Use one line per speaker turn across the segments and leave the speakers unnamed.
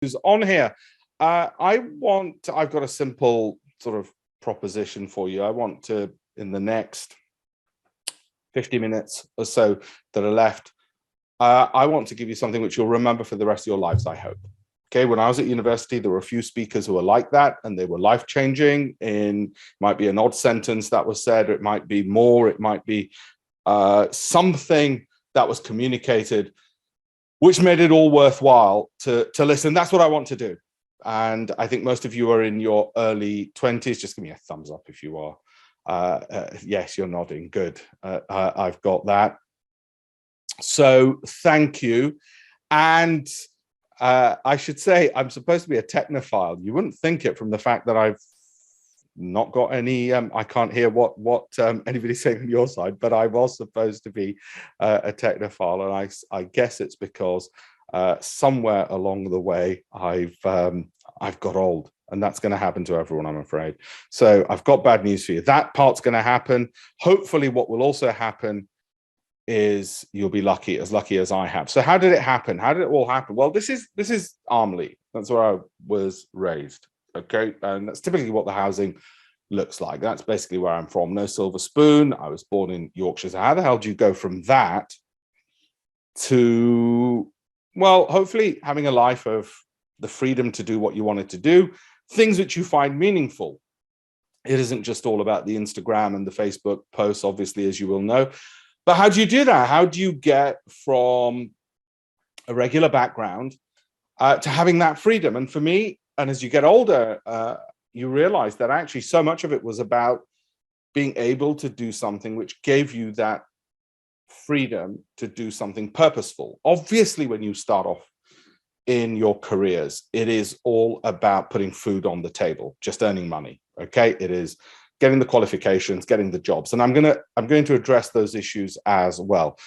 who's on here. I've got a simple sort of proposition for you. I want to, in the next 50 minutes or so that are left, I want to give you something which you'll remember for the rest of your lives, I hope. Okay, when I was at university, there were a few speakers who were like that, and they were life-changing. Might be an odd sentence that was said, or it might be more, it might be something that was communicated, which made it all worthwhile to listen. That's what I want to do. And I think most of you are in your early 20s. Just give me a thumbs up if you are. Yes, you're nodding. Good. I've got that. So thank you. And I should say I'm supposed to be a technophile. You wouldn't think it from the fact that I've not got any, I can't hear what anybody's saying on your side, but I was supposed to be a technophile. And I guess it's because somewhere along the way I've got old, and that's going to happen to everyone, I'm afraid. So I've got bad news for you. That part's going to happen. Hopefully what will also happen is you'll be lucky as I have. So how did it happen? How did it all happen? Well, this is Armley. That's where I was raised. Okay, and that's typically what the housing looks like. That's basically where I'm from. No silver spoon. I was born in Yorkshire. So how the hell do you go from that to, well, hopefully having a life of the freedom to do what you wanted to do, things which you find meaningful? It isn't just all about the Instagram and the Facebook posts, obviously, as you will know. But how do you do that? How do you get from a regular background to having that freedom? And for me, and as you get older, you realize that actually so much of it was about being able to do something which gave you that freedom to do something purposeful. Obviously, when you start off in your careers, it is all about putting food on the table, just earning money. Okay, it is getting the qualifications, getting the jobs, and I'm going to address those issues as well.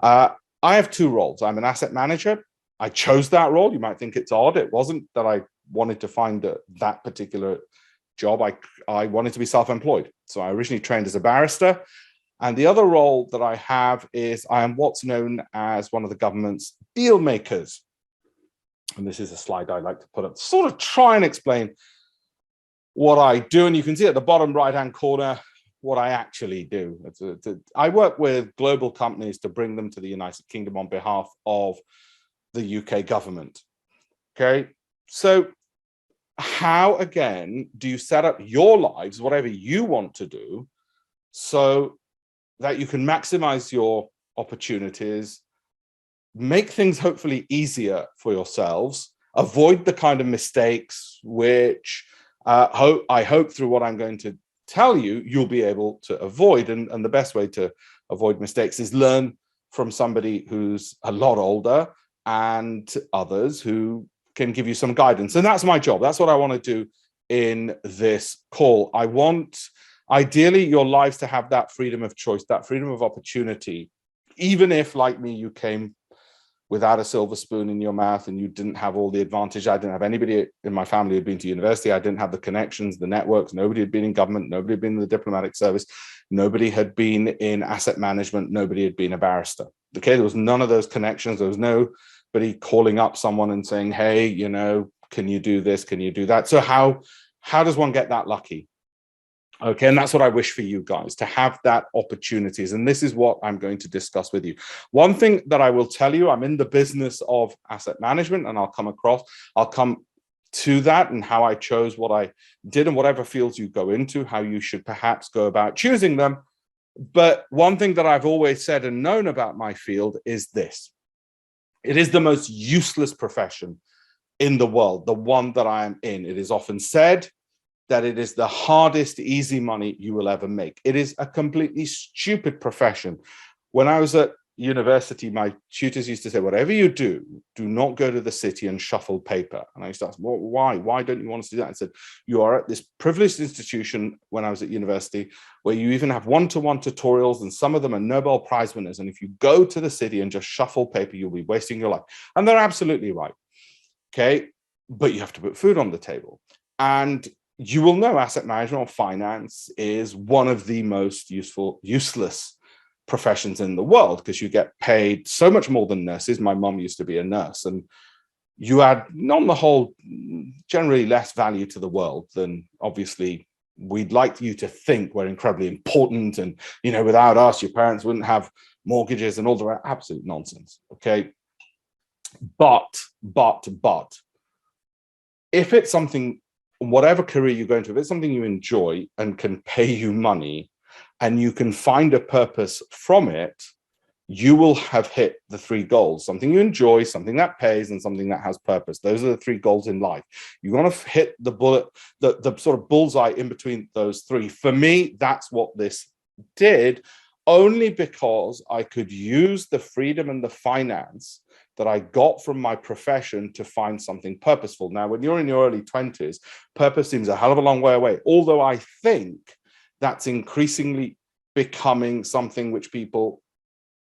I have two roles. I'm an asset manager. I chose that role. You might think it's odd. It wasn't that I wanted to find that particular job. I wanted to be self-employed. So I originally trained as a barrister. And the other role that I have is I am what's known as one of the government's deal makers. And this is a slide I like to put up, sort of try and explain what I do. And you can see at the bottom right-hand corner what I actually do. I work with global companies to bring them to the United Kingdom on behalf of the UK government. Okay, so how, again, do you set up your lives, whatever you want to do, so that you can maximize your opportunities, make things hopefully easier for yourselves, avoid the kind of mistakes which I hope through what I'm going to tell you, you'll be able to avoid. And the best way to avoid mistakes is learn from somebody who's a lot older and others who can give you some guidance. And that's my job. That's what I want to do in this call. I want, ideally, your lives to have that freedom of choice, that freedom of opportunity, even if, like me, you came without a silver spoon in your mouth and you didn't have all the advantage. I didn't have anybody in my family who had been to university. I didn't have the connections, the networks. Nobody had been in government. Nobody had been in the diplomatic service. Nobody had been in asset management. Nobody had been a barrister. Okay, there was none of those connections. There was nobody calling up someone and saying, hey, you know, can you do this? Can you do that? So how does one get that lucky? Okay, and that's what I wish for you guys, to have that opportunities. And this is what I'm going to discuss with you. One thing that I will tell you, I'm in the business of asset management, and I'll come to that and how I chose what I did, and whatever fields you go into, how you should perhaps go about choosing them. But one thing that I've always said and known about my field is this: it is the most useless profession in the world, the one that I am in. It is often said that it is the hardest, easy money you will ever make. It is a completely stupid profession. When I was at university, my tutors used to say, whatever you do not go to the city and shuffle paper. And I used to ask, well, why? Why don't you want us to do that? I said, you are at this privileged institution when I was at university, where you even have one-to-one tutorials, and some of them are Nobel Prize winners. And if you go to the city and just shuffle paper, you'll be wasting your life. And they're absolutely right. Okay, but you have to put food on the table. And you will know asset management or finance is one of the most useless professions in the world, because you get paid so much more than nurses. My mom used to be a nurse, and you add, on the whole, generally less value to the world than obviously we'd like you to think we're incredibly important. And, you know, without us, your parents wouldn't have mortgages and all the absolute nonsense. Okay. But if it's something, whatever career you go into, if it's something you enjoy and can pay you money and you can find a purpose from it, you will have hit the three goals: something you enjoy, something that pays, and something that has purpose. Those are the three goals in life. You want to hit the bullet, the sort of bullseye in between those three. For me, that's what this did, only because I could use the freedom and the finance that I got from my profession to find something purposeful. Now, when you're in your early 20s, purpose seems a hell of a long way away, although I think that's increasingly becoming something which people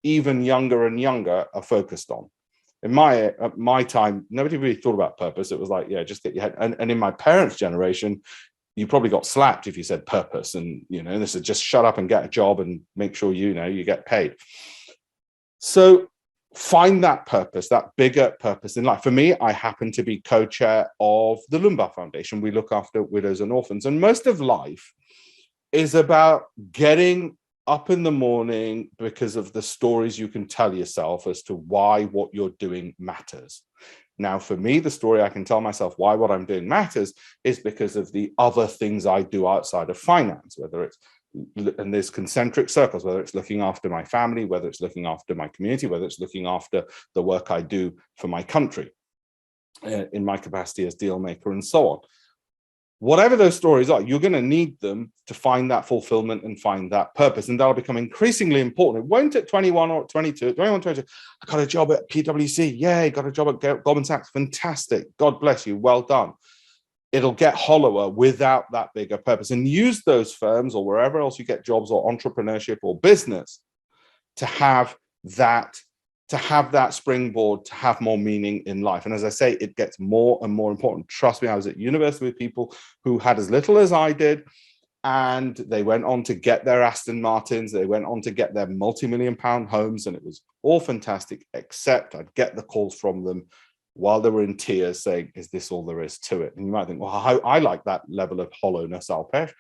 even younger and younger are focused on. In my time, nobody really thought about purpose. It was like, yeah, just get your head. And in my parents' generation, you probably got slapped if you said purpose. And, you know, this is just shut up and get a job and make sure, you know, you get paid. So find that purpose, that bigger purpose in life. For me, I happen to be co-chair of the Lumbar Foundation. We look after widows and orphans. And most of life is about getting up in the morning because of the stories you can tell yourself as to why what you're doing matters. Now, for me, the story I can tell myself why what I'm doing matters is because of the other things I do outside of finance, whether it's, and there's concentric circles, whether it's looking after my family, whether it's looking after my community, whether it's looking after the work I do for my country in my capacity as deal maker and so on. Whatever those stories are, you're going to need them to find that fulfillment and find that purpose. And that'll become increasingly important. It won't at 21 or 22, 21, 22. I got a job at PwC. Yay, got a job at Goldman Sachs. Fantastic. God bless you. Well done. It'll get hollower without that bigger purpose. And use those firms or wherever else you get jobs or entrepreneurship or business to have that springboard, to have more meaning in life. And as I say, it gets more and more important. Trust me, I was at university with people who had as little as I did, and they went on to get their Aston Martins, they went on to get their multi-million-pound homes, and it was all fantastic, except I'd get the calls from them while they were in tears saying, is this all there is to it? And you might think, well, I like that level of hollowness, Alpesh.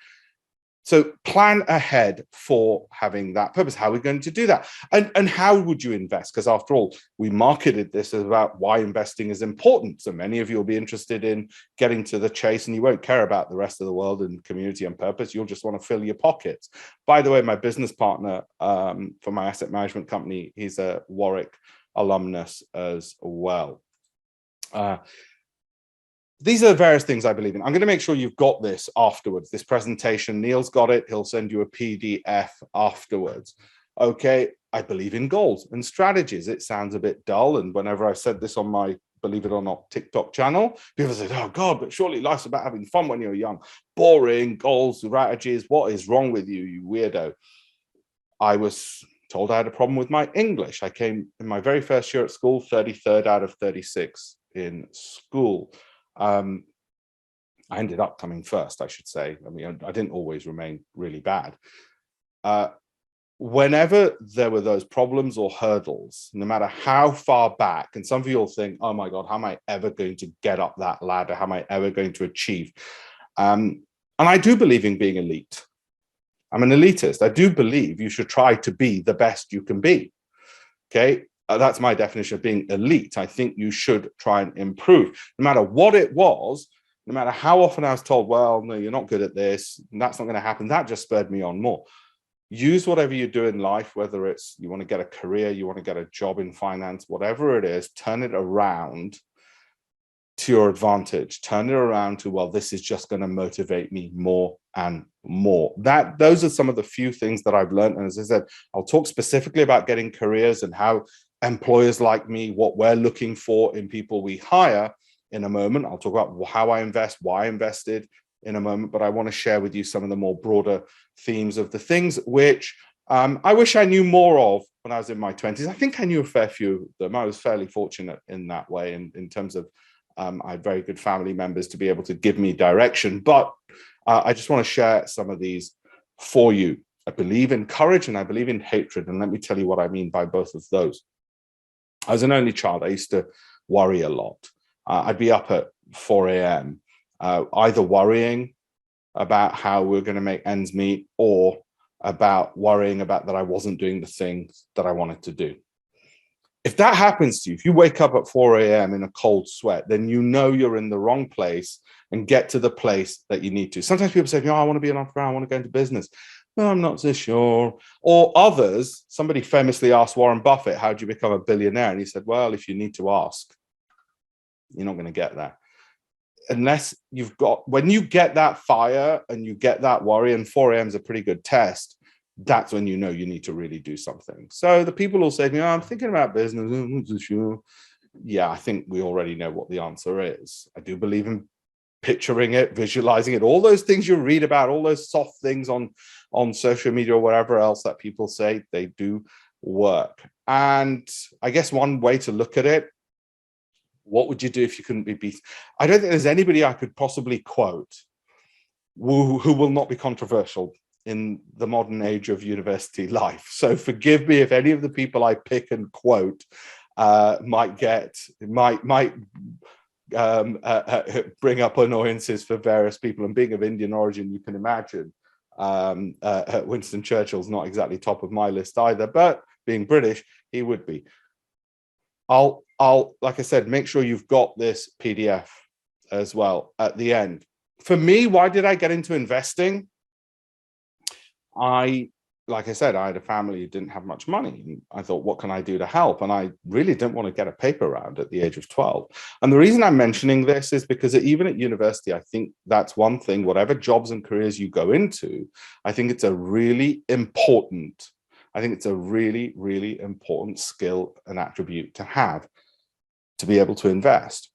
So plan ahead for having that purpose. How are we going to do that? And how would you invest? Because after all, we marketed this as about why investing is important. So many of you will be interested in getting to the chase, and you won't care about the rest of the world and community and purpose. You'll just want to fill your pockets. By the way, my business partner for my asset management company, he's a Warwick alumnus as well. These are the various things I believe in. I'm going to make sure you've got this afterwards. This presentation, Neil's got it. He'll send you a PDF afterwards. Okay, I believe in goals and strategies. It sounds a bit dull. And whenever I've said this on my, believe it or not, TikTok channel, people say, oh God, but surely life's about having fun when you're young. Boring, goals, strategies. What is wrong with you, you weirdo? I was told I had a problem with my English. I came in my very first year at school, 33rd out of 36 in school. I ended up coming first, I should say. I mean, I didn't always remain really bad. Whenever there were those problems or hurdles, no matter how far back, and some of you will think, oh my God, how am I ever going to get up that ladder? How am I ever going to achieve? And I do believe in being elite. I'm an elitist. I do believe you should try to be the best you can be. Okay. That's my definition of being elite. I think you should try and improve, no matter what it was, no matter how often I was told, well, no, you're not good at this, and that's not going to happen. That just spurred me on more. Use whatever you do in life, whether it's you want to get a career, you want to get a job in finance, whatever it is, turn it around to your advantage. Turn it around to, well, this is just going to motivate me more and more. Those are some of the few things that I've learned. And as I said, I'll talk specifically about getting careers and how employers like me, what we're looking for in people we hire in a moment. I'll talk about how I invest, why I invested in a moment, but I want to share with you some of the more broader themes of the things which I wish I knew more of when I was in my 20s. I think I knew a fair few of them. I was fairly fortunate in that way, in terms of I had very good family members to be able to give me direction, but I just want to share some of these for you. I believe in courage and I believe in hatred, and let me tell you what I mean by both of those. I was an only child. I used to worry a lot. I'd be up at 4 a.m., either worrying about how we're going to make ends meet, or about worrying about that I wasn't doing the things that I wanted to do. If that happens to you, if you wake up at 4 a.m. in a cold sweat, then you know you're in the wrong place, and get to the place that you need to. Sometimes people say, I want to be an entrepreneur, I want to go into business. Well, I'm not so sure. Or others, somebody famously asked Warren Buffett, how do you become a billionaire? And he said, well, if you need to ask, you're not going to get that. Unless you've got, when you get that fire and you get that worry, and 4 a.m. is a pretty good test, that's when you know you need to really do something. So the people will say to me, I'm thinking about business. I'm not so sure. Yeah, I think we already know what the answer is. I do believe in picturing it, visualizing it, all those things you read about, all those soft things on social media or whatever else that people say, they do work. And I guess one way to look at it, what would you do if you couldn't be beaten? I don't think there's anybody I could possibly quote who will not be controversial in the modern age of university life. So forgive me if any of the people I pick and quote might bring up annoyances for various people. And being of Indian origin, you can imagine Winston Churchill's not exactly top of my list either, but being British, he would be. I'll, like I said, make sure you've got this PDF as well at the end. For me, why did I get into investing? Like I said, I had a family who didn't have much money. And I thought, what can I do to help? And I really didn't want to get a paper round at the age of 12. And the reason I'm mentioning this is because even at university, I think that's one thing, whatever jobs and careers you go into, I think it's a really important skill and attribute to have, to be able to invest.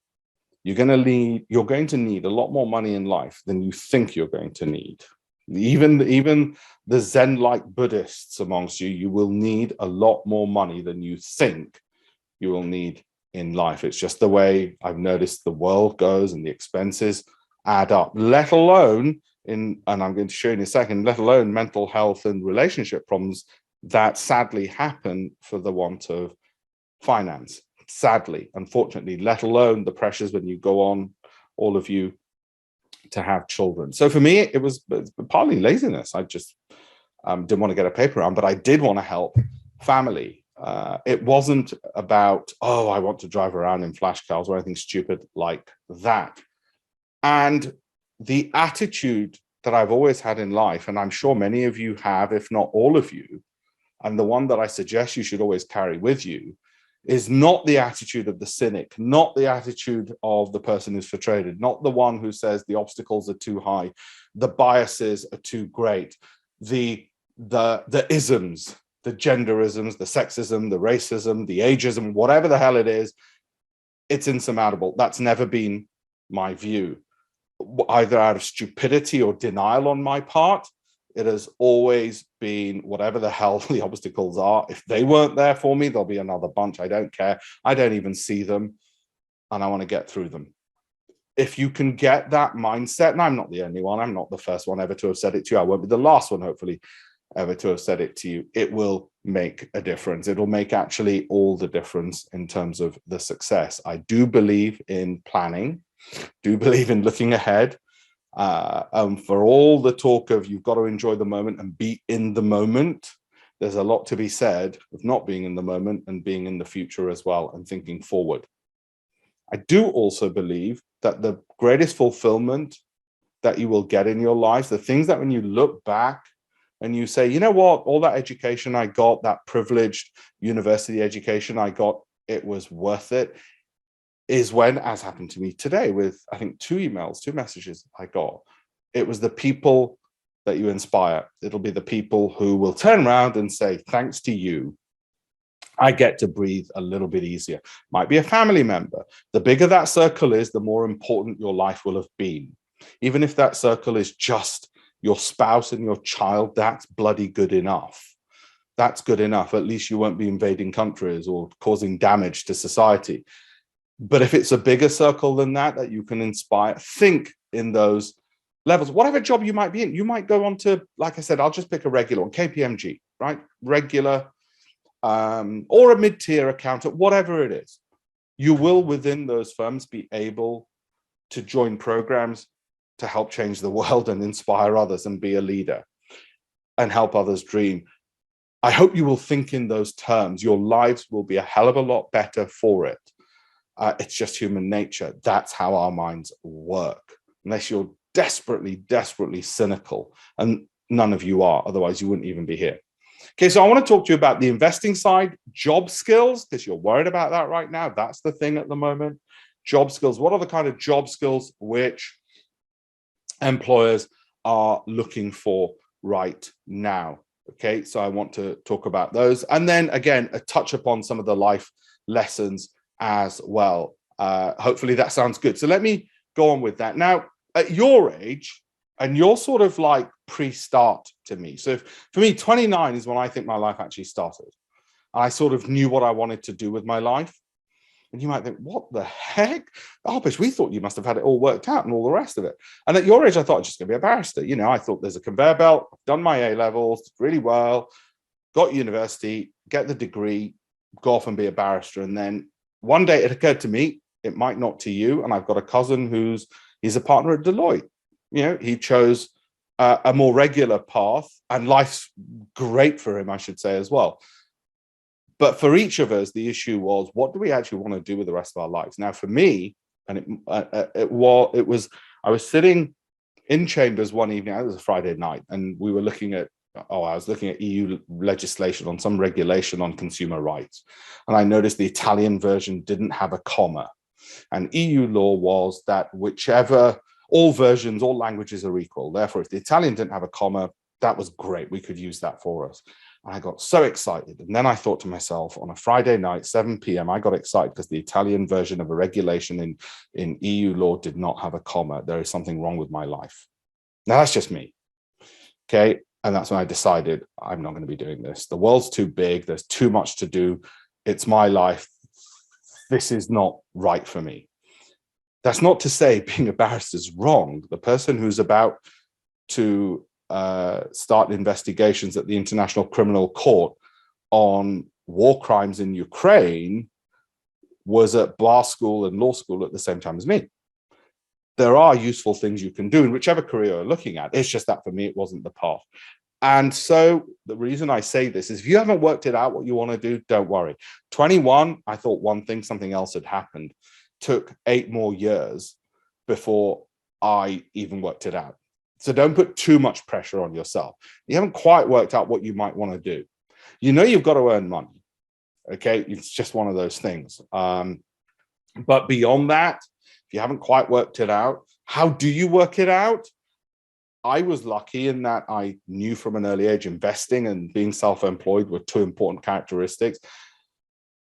You're going to need a lot more money in life than you think you're going to need. Even the Zen-like Buddhists amongst you, you will need a lot more money than you think you will need in life. It's just the way I've noticed the world goes, and the expenses add up, let alone and I'm going to show you in a second, let alone mental health and relationship problems that sadly happen for the want of finance. Sadly, unfortunately, let alone the pressures when you go on, all of you, to have children. So for me, it was partly laziness. I just didn't want to get a paper round, but I did want to help family. It wasn't about, oh, I want to drive around in flash cars or anything stupid like that. And the attitude that I've always had in life, and I'm sure many of you have, if not all of you, and the one that I suggest you should always carry with you, is not the attitude of the cynic, not the attitude of the person who's frustrated, not the one who says the obstacles are too high, the biases are too great, the isms, the genderisms, the sexism, the racism, the ageism, whatever the hell it is, it's insurmountable. That's never been my view, either out of stupidity or denial on my part. It has always been whatever the hell the obstacles are. If they weren't there for me, there'll be another bunch. I don't care. I don't even see them, and I want to get through them. If you can get that mindset, and I'm not the only one, I'm not the first one ever to have said it to you, I won't be the last one, hopefully, ever to have said it to you, it will make a difference. It'll make actually all the difference in terms of the success. I do believe in planning, do believe in looking ahead. For all the talk of you've got to enjoy the moment and be in the moment, there's a lot to be said of not being in the moment and being in the future as well, and thinking forward. I do also believe that the greatest fulfillment that you will get in your life, the things that when you look back and you say, you know what, all that education I got, that privileged university education I got, it was worth it, is when, as happened to me today with, I think, 2 messages I got. It was the people that you inspire. It'll be the people who will turn around and say, thanks to you, I get to breathe a little bit easier. Might be a family member. The bigger that circle is, the more important your life will have been. Even if that circle is just your spouse and your child, that's bloody good enough. That's good enough. At least you won't be invading countries or causing damage to society. But if it's a bigger circle than that you can inspire, think in those levels. Whatever job you might be in, you might go on to, like I said, I'll just pick a regular one, KPMG, right? Regular, or a mid-tier accountant, whatever it is. You will, within those firms, be able to join programs to help change the world and inspire others and be a leader and help others dream. I hope you will think in those terms. Your lives will be a hell of a lot better for it. It's just human nature. That's how our minds work. Unless you're desperately, desperately cynical, and none of you are, otherwise you wouldn't even be here. Okay, so I want to talk to you about the investing side, job skills, because you're worried about that right now. That's the thing at the moment. Job skills. What are the kind of job skills which employers are looking for right now? Okay, so I want to talk about those. And then again, a touch upon some of the life lessons as well. Hopefully that sounds good. So let me go on with that. Now, at your age, and you're sort of like pre-start to me. So for me, 29 is when I think my life actually started. I sort of knew what I wanted to do with my life. And you might think, what the heck? Alpesh, we thought you must have had it all worked out and all the rest of it. And at your age, I thought I was just going to be a barrister. You know, I thought there's a conveyor belt, I've done my A-levels really well, got university, get the degree, go off and be a barrister. And then one day it occurred to me, it might not to you, and I've got a cousin he's a partner at Deloitte. You know, he chose a more regular path, and life's great for him, I should say, as well. But for each of us, the issue was, what do we actually want to do with the rest of our lives? Now, for me, and I was sitting in chambers one evening. It was a Friday night, and we were looking at, I was looking at EU legislation on some regulation on consumer rights. And I noticed the Italian version didn't have a comma. And EU law was that all versions, all languages are equal. Therefore, if the Italian didn't have a comma, that was great. We could use that for us. And I got so excited. And then I thought to myself, on a Friday night, 7 p.m., I got excited because the Italian version of a regulation in EU law did not have a comma. There is something wrong with my life. Now, that's just me. Okay. And that's when I decided I'm not going to be doing this. The world's too big. There's too much to do. It's my life. This is not right for me. That's not to say being a barrister is wrong. The person who's about to start investigations at the International Criminal Court on war crimes in Ukraine was at bar school and law school at the same time as me. There are useful things you can do in whichever career you're looking at. It's just that for me, it wasn't the path. And so the reason I say this is, if you haven't worked it out what you want to do, don't worry. 21, I thought one thing, something else had happened. Took 8 more years before I even worked it out. So don't put too much pressure on yourself. You haven't quite worked out what you might want to do. You know you've got to earn money. Okay, it's just one of those things. But beyond that, if you haven't quite worked it out, how do you work it out? I was lucky in that I knew from an early age investing and being self-employed were 2 important characteristics.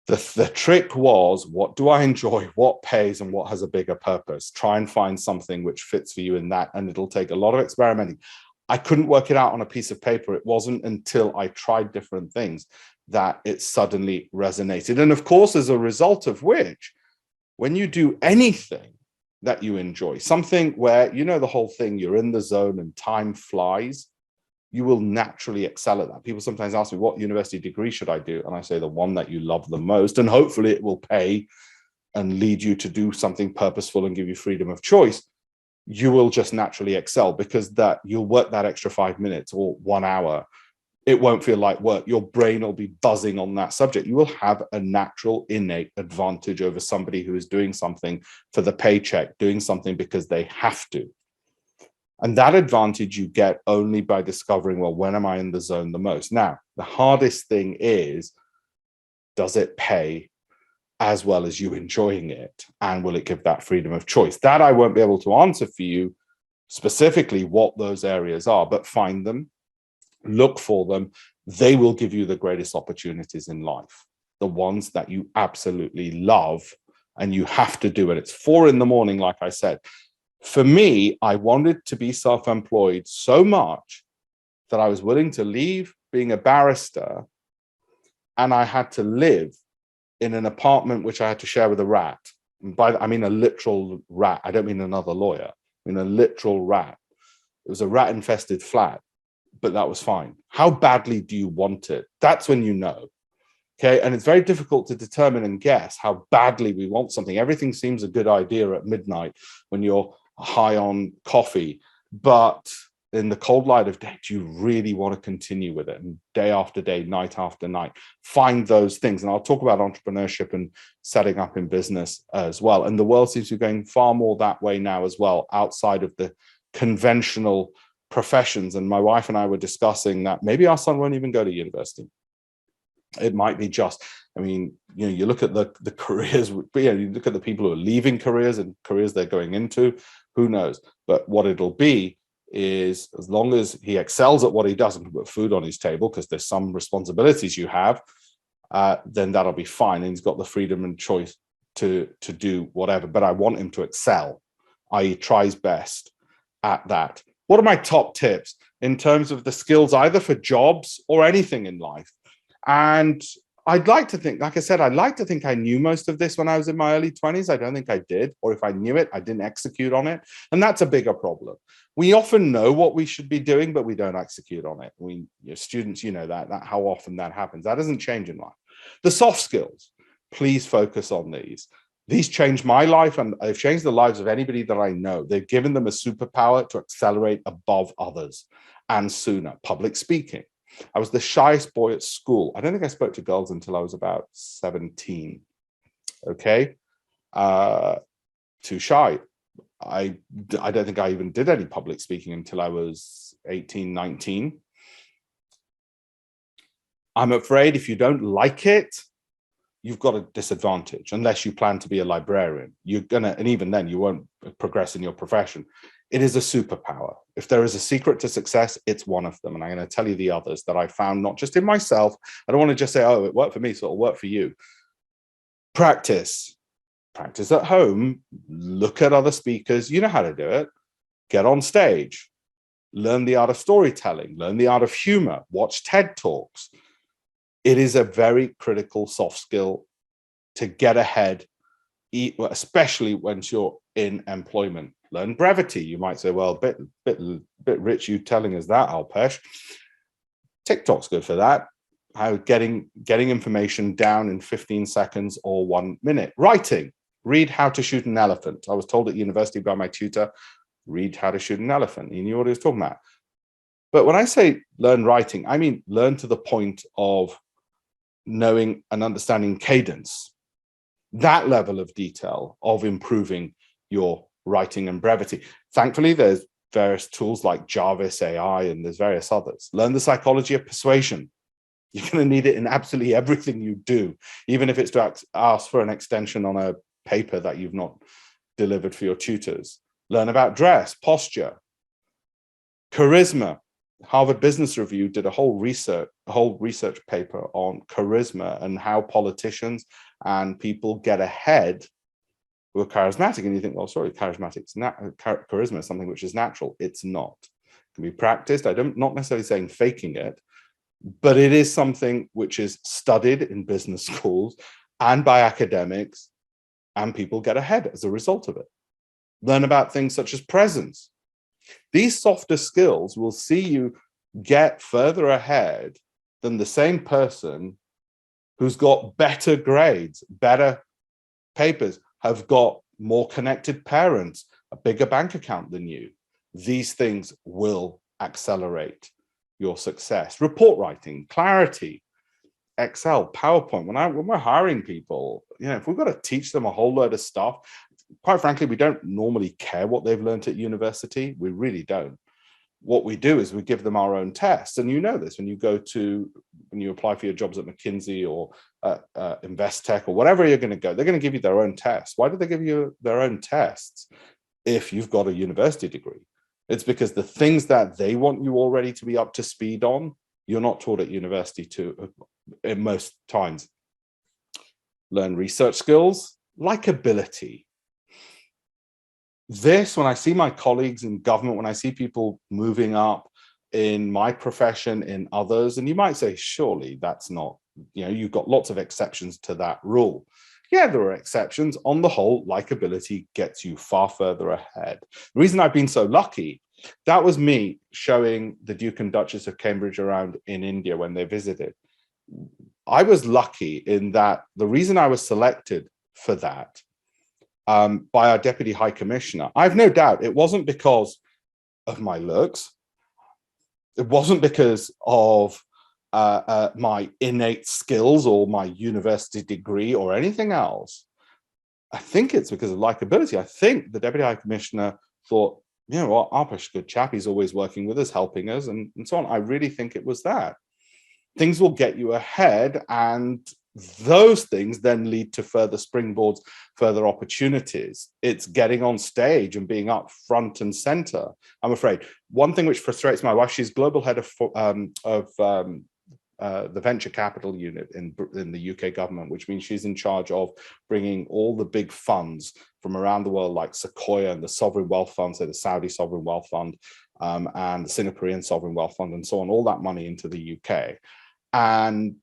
The trick was, what do I enjoy, what pays, and what has a bigger purpose? Try and find something which fits for you in that, and it'll take a lot of experimenting. I couldn't work it out on a piece of paper. It wasn't until I tried different things that it suddenly resonated. And of course, as a result of which, when you do anything that you enjoy, something where, you know, the whole thing, you're in the zone and time flies, you will naturally excel at that. People sometimes ask me, what university degree should I do? And I say, the one that you love the most, and hopefully it will pay and lead you to do something purposeful and give you freedom of choice. You will just naturally excel, because that you'll work that extra 5 minutes or 1 hour. It won't feel like work. Your brain will be buzzing on that subject. You will have a natural, innate advantage over somebody who is doing something for the paycheck, doing something because they have to. And that advantage you get only by discovering, well, when am I in the zone the most? Now, the hardest thing is, does it pay as well as you enjoying it? And will it give that freedom of choice? That I won't be able to answer for you specifically what those areas are, but find them, look for them. They will give you the greatest opportunities in life, the ones that you absolutely love and you have to do it. It's 4 in the morning, like I said. For me, I wanted to be self-employed so much that I was willing to leave being a barrister, and I had to live in an apartment which I had to share with a rat. And by that, I mean a literal rat. I don't mean another lawyer. I mean a literal rat. It was a rat-infested flat, but that was fine. How badly do you want it? That's when you know. Okay, and it's very difficult to determine and guess how badly we want something. Everything seems a good idea at midnight when you're high on coffee, but in the cold light of day, do you really want to continue with it? And day after day, night after night, find those things. And I'll talk about entrepreneurship and setting up in business as well. And the world seems to be going far more that way now as well, outside of the conventional professions. And my wife and I were discussing that maybe our son won't even go to university. It might be just, I mean, you look at the careers, you look at the people who are leaving careers and careers they're going into, who knows? But what it'll be is, as long as he excels at what he does and can put food on his table, because there's some responsibilities you have, then that'll be fine. And he's got the freedom and choice to do whatever. But I want him to excel, i.e. tries best at that. What are my top tips in terms of the skills, either for jobs or anything in life? And I'd like to think, like I said, I'd like to think I knew most of this when I was in my early 20s. I don't think I did. Or if I knew it, I didn't execute on it. And that's a bigger problem. We often know what we should be doing, but we don't execute on it. Students, that how often that happens. That doesn't change in life. The soft skills, please focus on these. These changed my life, and they've changed the lives of anybody that I know. They've given them a superpower to accelerate above others and sooner. Public speaking. I was the shyest boy at school. I don't think I spoke to girls until I was about 17. Okay. Too shy. I don't think I even did any public speaking until I was 18, 19. I'm afraid if you don't like it, you've got a disadvantage, unless you plan to be a librarian. And even then you won't progress in your profession. It is a superpower. If there is a secret to success, it's one of them. And I'm going to tell you the others that I found, not just in myself. I don't want to just say, oh, it worked for me, so it'll work for you. Practice. Practice at home. Look at other speakers. You know how to do it. Get on stage. Learn the art of storytelling. Learn the art of humor. Watch TED Talks. It is a very critical soft skill to get ahead, especially once you're in employment. Learn brevity. You might say, well, bit rich you telling us that, Alpesh. TikTok's good for that. How getting information down in 15 seconds or 1 minute. Writing. Read How to Shoot an Elephant. I was told at university by my tutor, read How to Shoot an Elephant. He knew what he was talking about. But when I say learn writing, I mean learn to the point of knowing and understanding cadence. That level of detail of improving your writing and brevity. Thankfully, there's various tools like Jarvis AI, and there's various others. Learn the psychology of persuasion. You're going to need it in absolutely everything you do, even if it's to ask for an extension on a paper that you've not delivered for your tutors. Learn about dress, posture, charisma. Harvard Business Review did a whole research paper on charisma and how politicians and people get ahead who are charismatic. And you think, well, sorry, charisma is something which is natural. It's not. It can be practiced. Not necessarily saying faking it, but it is something which is studied in business schools and by academics, and people get ahead as a result of it. Learn about things such as presence. These softer skills will see you get further ahead than the same person who's got better grades, better papers, have got more connected parents, a bigger bank account than you. These things will accelerate your success. Report writing, clarity, Excel, PowerPoint. When we're hiring people, if we've got to teach them a whole load of stuff, quite frankly, we don't normally care what they've learned at university. We really don't. What we do is we give them our own tests. And you know this, when you apply for your jobs at McKinsey or Investec or wherever you're going to go, they're going to give you their own tests. Why do they give you their own tests if you've got a university degree? It's because the things that they want you already to be up to speed on, you're not taught at university in most times. Learn research skills, likability. When I see my colleagues in government, when I see people moving up in my profession, in others, and you might say, surely that's not, you've got lots of exceptions to that rule. Yeah, there are exceptions. On the whole, likability gets you far further ahead. The reason I've been so lucky, that was me showing the Duke and Duchess of Cambridge around in India when they visited. I was lucky in that the reason I was selected for that by our Deputy High Commissioner, I have no doubt it wasn't because of my looks. It wasn't because of my innate skills or my university degree or anything else. I think it's because of likability. I think the Deputy High Commissioner thought, you know what, Alpesh, good chap, he's always working with us, helping us, and so on. I really think it was that. Things will get you ahead, and those things then lead to further springboards, further opportunities. It's getting on stage and being up front and center. I'm afraid one thing which frustrates my wife, she's global head of the venture capital unit in the UK government, which means she's in charge of bringing all the big funds from around the world, like Sequoia and the Sovereign Wealth Fund, so the Saudi Sovereign Wealth Fund and the Singaporean Sovereign Wealth Fund and so on, all that money into the UK. And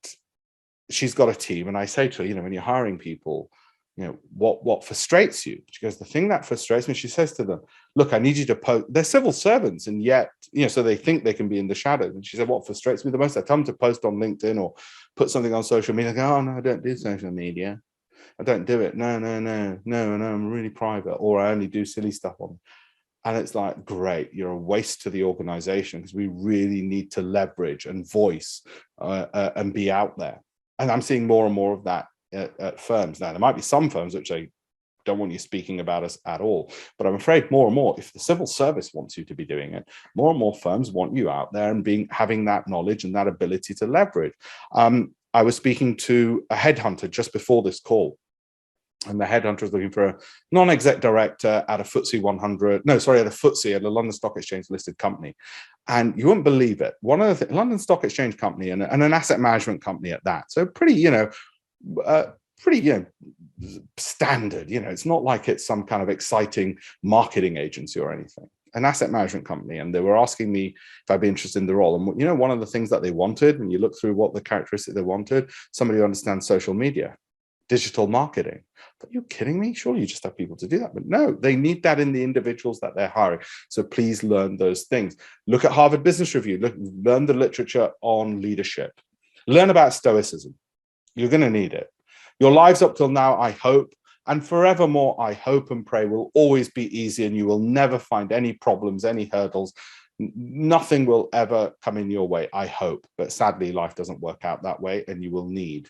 she's got a team. And I say to her, you know, when you're hiring people, you know, what frustrates you? She goes, the thing that frustrates me, she says to them, look, I need you to post, they're civil servants, and yet, you know, so they think they can be in the shadows. And she said, what frustrates me the most? I tell them to post on LinkedIn or put something on social media. I go, oh no, I don't do social media. I don't do it. No, I'm really private, or I only do silly stuff on. And it's like, great, you're a waste to the organization, because we really need to leverage and voice and be out there. And I'm seeing more and more of that at firms. Now, there might be some firms which I don't want you speaking about us at all, but I'm afraid more and more, if the civil service wants you to be doing it, more and more firms want you out there and having that knowledge and that ability to leverage. I was speaking to a headhunter just before this call, and the headhunter was looking for a non-exec director at a FTSE 100, no, sorry, at a FTSE, at a London Stock Exchange listed company. And you wouldn't believe it. One of the London Stock Exchange company and an asset management company at that. So pretty, you know, standard, you know, it's not like it's some kind of exciting marketing agency or anything, an asset management company. And they were asking me if I'd be interested in the role. And, you know, one of the things that they wanted, when you look through what the characteristics they wanted, somebody who understands social media, digital marketing. Are you kidding me? Surely you just have people to do that. But no, they need that in the individuals that they're hiring. So please learn those things. Look at Harvard Business Review. Learn the literature on leadership. Learn about stoicism. You're going to need it. Your lives up till now, I hope, and forevermore, I hope and pray, will always be easy, and you will never find any problems, any hurdles. Nothing will ever come in your way, I hope. But sadly, life doesn't work out that way, and you will need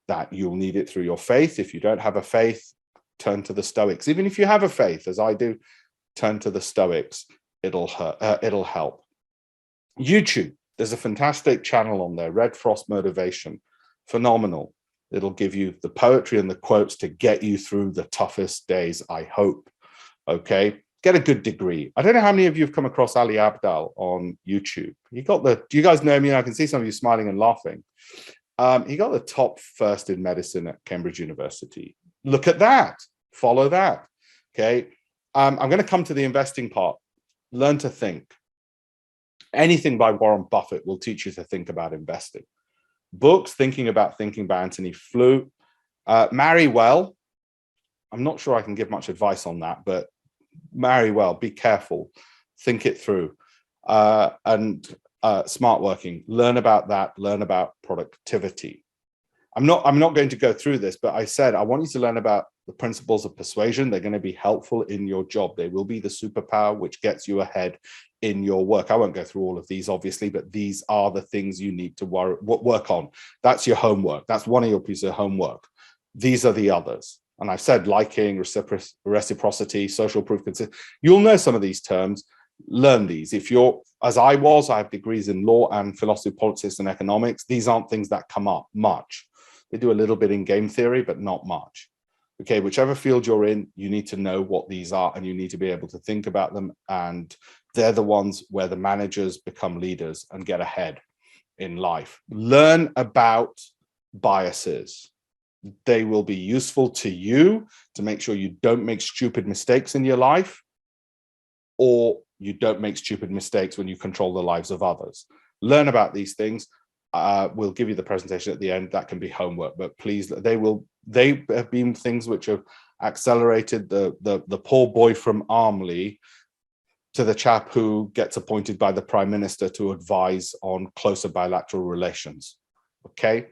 that. You'll need it through your faith. If you don't have a faith, turn to the Stoics. Even if you have a faith, as I do, turn to the Stoics. It'll help. YouTube, there's a fantastic channel on there, Red Frost Motivation. Phenomenal. It'll give you the poetry and the quotes to get you through the toughest days, I hope. Okay, get a good degree. I don't know how many of you have come across Ali Abdaal on YouTube. Do you guys know me? I can see some of you smiling and laughing. He got the top first in medicine at Cambridge University. Look at that. Follow that. Okay. I'm going to come to the investing part. Learn to think. Anything by Warren Buffett will teach you to think about investing. Books, Thinking About Thinking by Anthony Flew. Marry well. I'm not sure I can give much advice on that, but marry well. Be careful. Think it through. And smart working. Learn about that. Learn about productivity. I'm not going to go through this, but I said I want you to learn about the principles of persuasion. They're going to be helpful in your job. They will be the superpower which gets you ahead in your work. I won't go through all of these, obviously, but these are the things you need to work on. That's your homework. That's one of your pieces of homework. These are the others. And I've said liking, reciprocity, social proof. You'll know some of these terms. Learn these. If you're, as I have degrees in law and philosophy, politics, and economics. These aren't things that come up much. They do a little bit in game theory, but not much. Okay, whichever field you're in, you need to know what these are, and you need to be able to think about them. And they're the ones where the managers become leaders and get ahead in life. Learn about biases. They will be useful to you to make sure you don't make stupid mistakes in your life, or you don't make stupid mistakes when you control the lives of others. Learn about these things. We'll give you the presentation at the end. That can be homework, but please, they have been things which have accelerated the poor boy from Armley to the chap who gets appointed by the Prime Minister to advise on closer bilateral relations. Okay,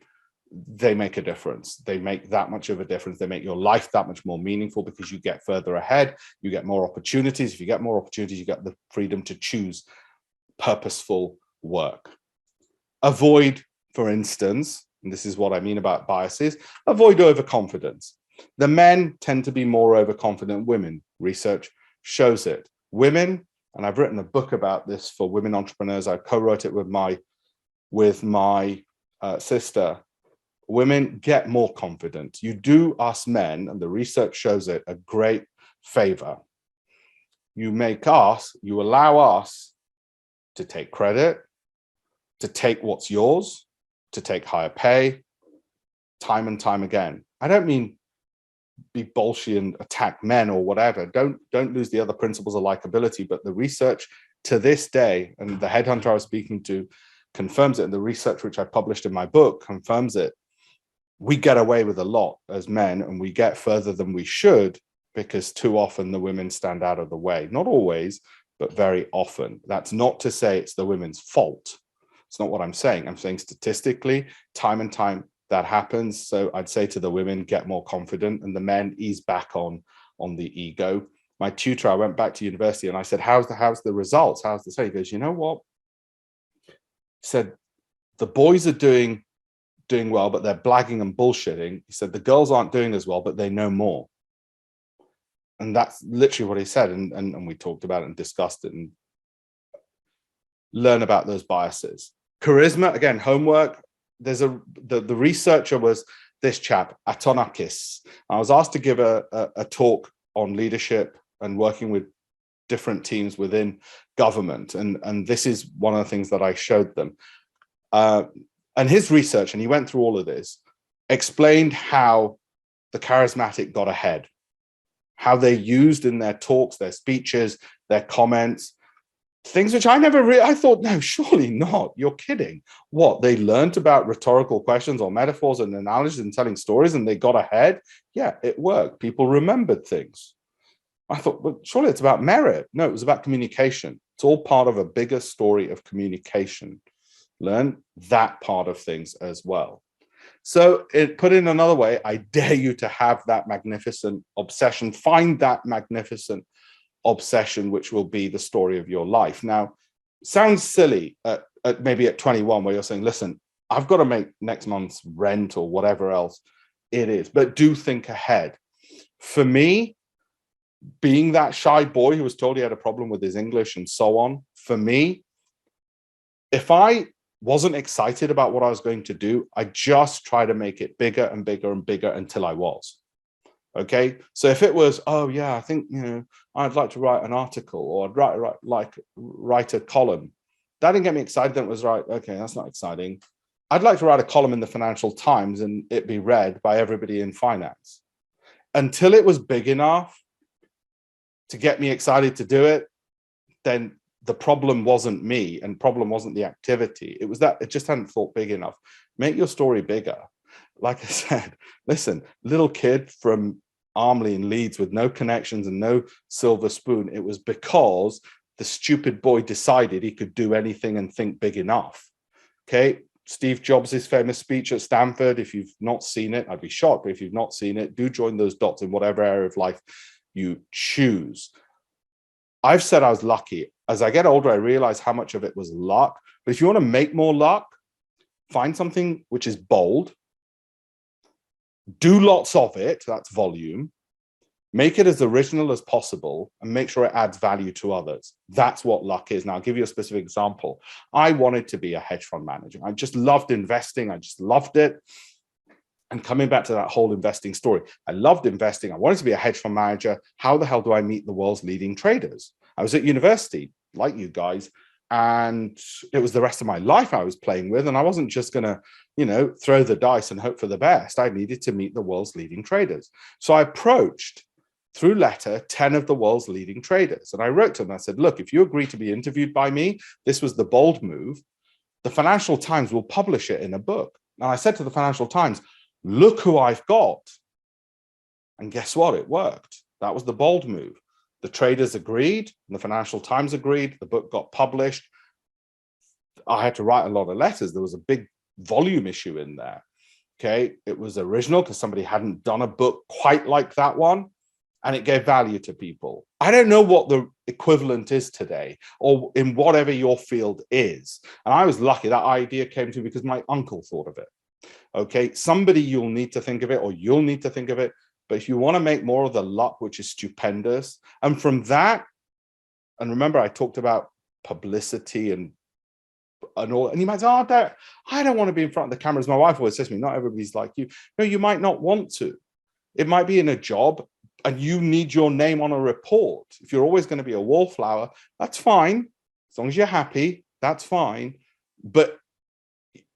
they make a difference. They make that much of a difference. They make your life that much more meaningful because you get further ahead. You get more opportunities. If you get more opportunities, you get the freedom to choose purposeful work. Avoid, for instance, and this is what I mean about biases, avoid overconfidence. The men tend to be more overconfident than women. Research shows it. Women, and I've written a book about this for women entrepreneurs. I co-wrote it with my sister. Women get more confident. You do us men, and the research shows it, a great favor. You allow us to take credit, to take what's yours, to take higher pay, time and time again. I don't mean be bolshy and attack men or whatever. Don't lose the other principles of likability, but the research to this day, and the headhunter I was speaking to confirms it, and the research which I published in my book confirms it. We get away with a lot as men, and we get further than we should because too often the women stand out of the way. Not always, but very often. That's not to say it's the women's fault. It's not what I'm saying. I'm saying statistically, time and time that happens. So I'd say to the women, get more confident, and the men ease back on the ego. My tutor, I went back to university and I said, how's the results? How's the say? He goes, you know what? He said, the boys are doing well, but they're blagging and bullshitting. He said, the girls aren't doing as well, but they know more. And that's literally what he said. And we talked about it and discussed it and learn about those biases. Charisma, again, homework. There's the researcher was this chap, Atonakis. I was asked to give a talk on leadership and working with different teams within government. And this is one of the things that I showed them. And his research, and he went through all of this, explained how the charismatic got ahead, how they used in their talks, their speeches, their comments, things which I I thought, no, surely not. You're kidding. What? They learned about rhetorical questions or metaphors and analogies and telling stories and they got ahead? Yeah, it worked. People remembered things. I thought, well, surely it's about merit. No, it was about communication. It's all part of a bigger story of communication. Learn that part of things as well. So put in another way, I dare you to have that magnificent obsession. Find that magnificent obsession, which will be the story of your life. Now, it sounds silly maybe at 21, where you're saying, listen, I've got to make next month's rent or whatever else it is, but do think ahead. For me, being that shy boy who was told he had a problem with his English and so on, for me, if I wasn't excited about what I was going to do, I just try to make it bigger and bigger and bigger until I was. Okay, so if it was, oh yeah, I think, I'd like to write an article, or I'd write a column, that didn't get me excited. Then it was right. Okay, that's not exciting. I'd like to write a column in the Financial Times and it be read by everybody in finance. Until it was big enough to get me excited to do it, then the problem wasn't me, and problem wasn't the activity. It was that it just hadn't thought big enough. Make your story bigger. Like I said, listen, little kid from Armley in Leeds with no connections and no silver spoon. It was because the stupid boy decided he could do anything and think big enough. Okay. Steve Jobs' famous speech at Stanford. If you've not seen it, I'd be shocked. But if you've not seen it, do join those dots in whatever area of life you choose. I've said I was lucky. As I get older, I realize how much of it was luck. But if you want to make more luck, find something which is bold. Do lots of it, that's volume. Make it as original as possible and make sure it adds value to others. That's what luck is. Now, I'll give you a specific example. I wanted to be a hedge fund manager. I just loved investing. I just loved it. And coming back to that whole investing story, I loved investing. I wanted to be a hedge fund manager. How the hell do I meet the world's leading traders? I was at university, like you guys, and it was the rest of my life I was playing with. And I wasn't just going to, throw the dice and hope for the best. I needed to meet the world's leading traders. So I approached through letter 10 of the world's leading traders. And I wrote to them, I said, look, if you agree to be interviewed by me, this was the bold move. The Financial Times will publish it in a book. And I said to the Financial Times, look who I've got. And guess what? It worked. That was the bold move. The traders agreed, and the Financial Times agreed. The book got published. I had to write a lot of letters. There was a big volume issue in there. Okay, it was original because somebody hadn't done a book quite like that one, and it gave value to people. I don't know what the equivalent is today or in whatever your field is. And I was lucky that idea came to me because my uncle thought of it. Okay, somebody you'll need to think of it, or you'll need to think of it. But if you want to make more of the luck, which is stupendous, and from that, and remember I talked about publicity and all, and you might say, oh, I don't want to be in front of the cameras. My wife always says to me, not everybody's like you. No, you might not want to. It might be in a job and you need your name on a report. If you're always going to be a wallflower, that's fine. As long as you're happy, that's fine. But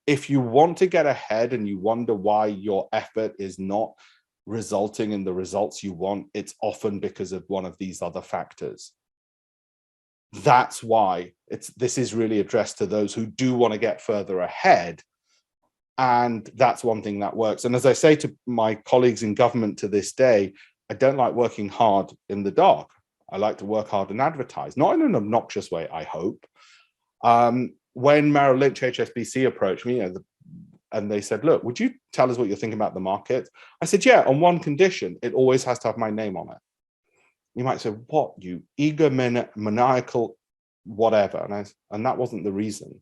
if you want to get ahead and you wonder why your effort is not resulting in the results you want, it's often because of one of these other factors. That's why this is really addressed to those who do want to get further ahead. And that's one thing that works. And as I say to my colleagues in government to this day, I don't like working hard in the dark. I like to work hard and advertise, not in an obnoxious way, I hope. When Merrill Lynch HSBC approached me, and they said, look, would you tell us what you're thinking about the market? I said, yeah, on one condition, it always has to have my name on it. You might say, what, you egomaniacal whatever. And that wasn't the reason.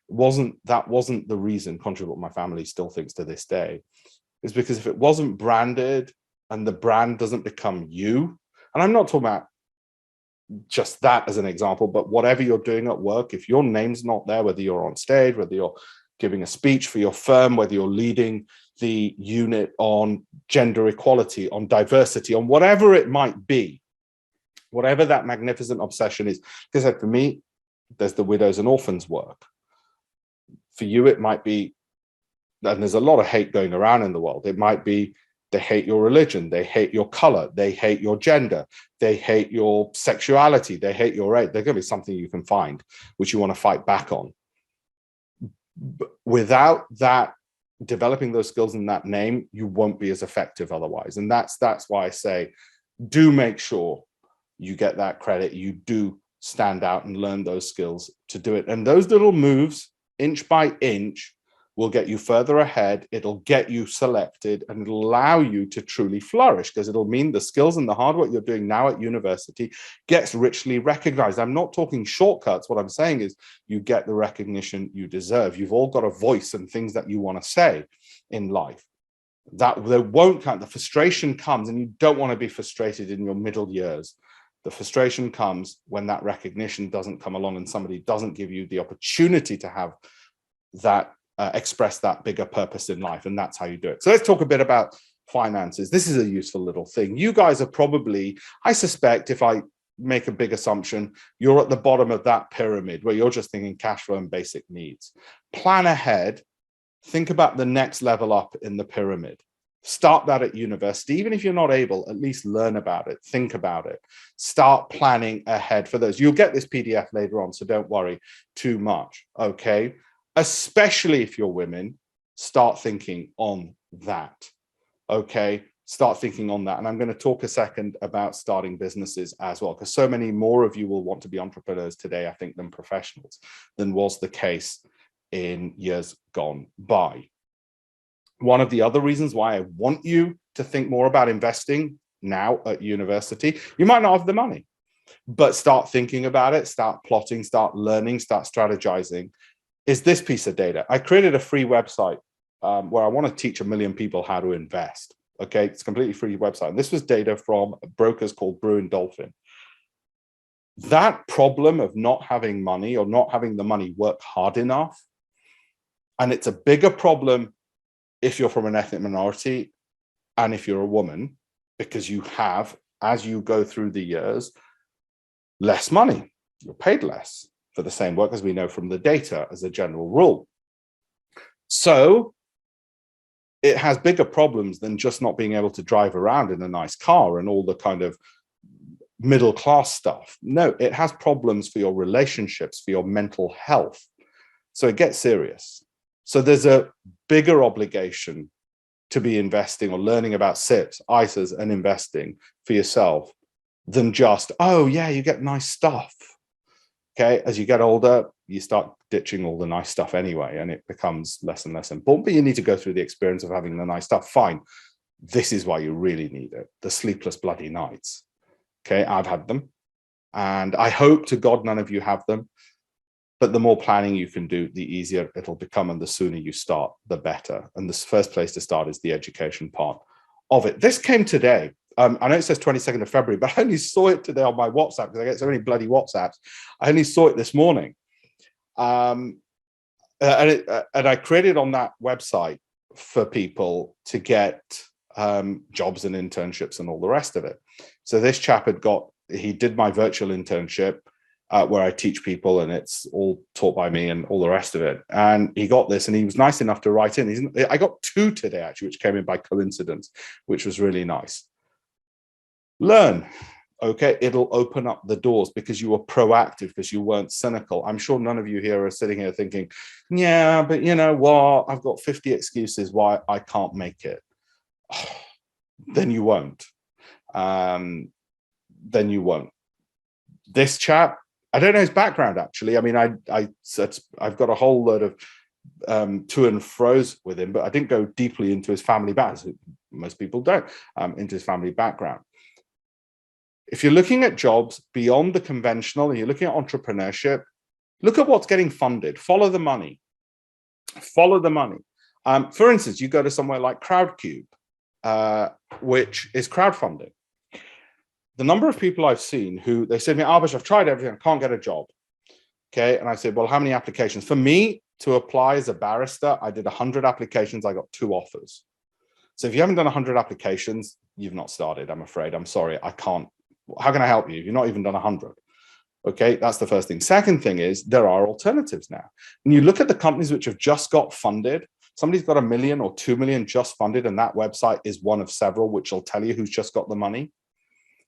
That wasn't the reason, contrary to what my family still thinks to this day. Is because if it wasn't branded and the brand doesn't become you, and I'm not talking about just that as an example, but whatever you're doing at work, if your name's not there, whether you're on stage, whether you're giving a speech for your firm, whether you're leading the unit on gender equality, on diversity, on whatever it might be, whatever that magnificent obsession is. Because for me, there's the widows and orphans work. For you, it might be, and there's a lot of hate going around in the world. It might be they hate your religion, they hate your color, they hate your gender, they hate your sexuality, they hate your age. There's going to be something you can find which you want to fight back on. But without that, developing those skills in that name, you won't be as effective otherwise. And that's why I say, do make sure you get that credit. You do stand out and learn those skills to do it. And those little moves, inch by inch, will get you further ahead. It'll get you selected and it'll allow you to truly flourish, because it'll mean the skills and the hard work you're doing now at university gets richly recognized. I'm not talking shortcuts. What I'm saying is you get the recognition you deserve. You've all got a voice and things that you want to say in life. That they won't count. The frustration comes, and you don't want to be frustrated in your middle years. The frustration comes when that recognition doesn't come along and somebody doesn't give you the opportunity to have that express that bigger purpose in life. And that's how you do it. So let's talk a bit about finances. This is a useful little thing. You guys are probably, I suspect, if I make a big assumption, you're at the bottom of that pyramid where you're just thinking cash flow and basic needs. Plan ahead. Think about the next level up in the pyramid. Start that at university. Even if you're not able, at least learn about it. Think about it. Start planning ahead for those. You'll get this PDF later on, so don't worry too much, okay? Especially if you're women, start thinking on that, okay? Start thinking on that. And I'm going to talk a second about starting businesses as well, because so many more of you will want to be entrepreneurs today, I think, than professionals, than was the case in years gone by. One of the other reasons why I want you to think more about investing now at university, you might not have the money, but start thinking about it, start plotting, start learning, start strategizing, is this piece of data. I created a free website where I want to teach 1 million people how to invest. Okay, it's a completely free website. And this was data from brokers called Bruin Dolphin. That problem of not having money or not having the money work hard enough, and it's a bigger problem if you're from an ethnic minority and if you're a woman, because you have, as you go through the years, less money. You're paid less for the same work, as we know from the data as a general rule. So it has bigger problems than just not being able to drive around in a nice car and all the kind of middle class stuff. No, it has problems for your relationships, for your mental health. So it gets serious. So there's a bigger obligation to be investing or learning about SIPs, ISAs, and investing for yourself than just, oh yeah, you get nice stuff. Okay, as you get older, you start ditching all the nice stuff anyway, and it becomes less and less important. But you need to go through the experience of having the nice stuff. Fine. This is why you really need it. The sleepless bloody nights. Okay, I've had them. And I hope to God none of you have them. But the more planning you can do, the easier it'll become. And the sooner you start, the better. And the first place to start is the education part of it. This came today. I know it says 22nd of February, but I only saw it today on my WhatsApp because I get so many bloody WhatsApps. I only saw it this morning. And I created on that website for people to get jobs and internships and all the rest of it. So this chap he did my virtual internship where I teach people, and it's all taught by me and all the rest of it. And he got this, and he was nice enough to write in. I got 2 today, actually, which came in by coincidence, which was really nice. Learn. Okay, it'll open up the doors because you were proactive, because you weren't cynical. I'm sure none of you here are sitting here thinking, yeah, but you know what? I've got 50 excuses why I can't make it. Then you won't. Then you won't. This chap, I don't know his background, actually. I mean, I've got a whole load of to and fro's with him, but I didn't go deeply into his family background. Most people don't, into his family background. If you're looking at jobs beyond the conventional and you're looking at entrepreneurship, look at what's getting funded. Follow the money. Follow the money. For instance, you go to somewhere like Crowdcube, which is crowdfunding. The number of people I've seen who they said to me, Alpesh, I've tried everything, I can't get a job. Okay. And I said, well, how many applications? For me to apply as a barrister, I did 100 applications. I got 2 offers. So if you haven't done 100 applications, you've not started, I'm afraid. I'm sorry, I can't. How can I help you? You've not even done 100. Okay, that's the first thing. Second thing is there are alternatives now. When you look at the companies which have just got funded, somebody's got $1 million or $2 million just funded, and that website is one of several which will tell you who's just got the money.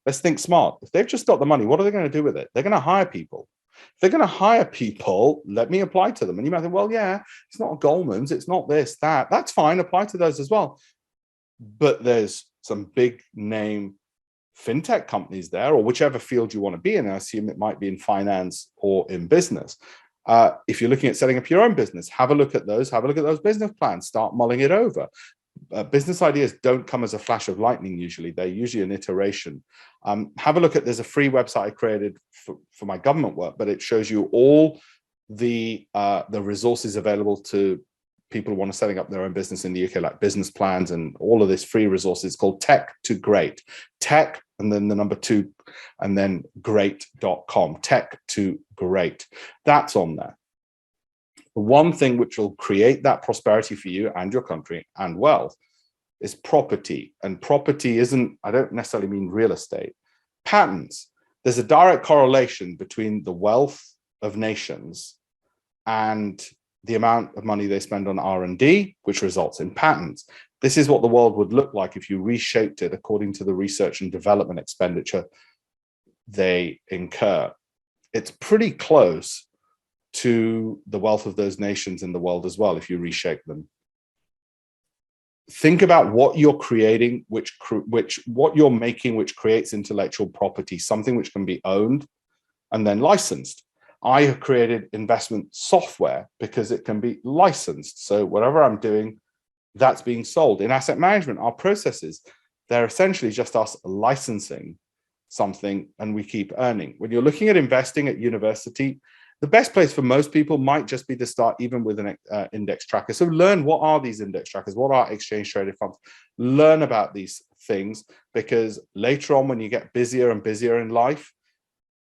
Let's think smart. If they've just got the money, what are they going to do with it? They're going to hire people. If they're going to hire people, let me apply to them. And you might think, well, yeah, it's not Goldman's, it's not this, that. That's fine. Apply to those as well. But there's some big name fintech companies there, or whichever field you want to be in. I assume it might be in finance or in business. If you're looking at setting up your own business, have a look at those. Have a look at those business plans. Start mulling it over. Business ideas don't come as a flash of lightning usually. They're usually an iteration. Have a look at, there's a free website I created for my government work, but it shows you all the resources available to people who want to setting up their own business in the UK, like business plans and all of this free resources called Tech to Great. Tech, and then the number 2, and then great.com. Tech to Great. That's on there. The one thing which will create that prosperity for you and your country and wealth is property. And property isn't, I don't necessarily mean real estate. Patents. There's a direct correlation between the wealth of nations and the amount of money they spend on R&D, which results in patents. This is what the world would look like if you reshaped it according to the research and development expenditure they incur. It's pretty close to the wealth of those nations in the world as well, if you reshape them. Think about what you're creating, what you're making, which creates intellectual property, something which can be owned and then licensed. I have created investment software because it can be licensed. So whatever I'm doing, that's being sold. In asset management, our processes, they're essentially just us licensing something and we keep earning. When you're looking at investing at university, the best place for most people might just be to start even with an index tracker. So learn, what are these index trackers? What are exchange traded funds? Learn about these things, because later on when you get busier and busier in life,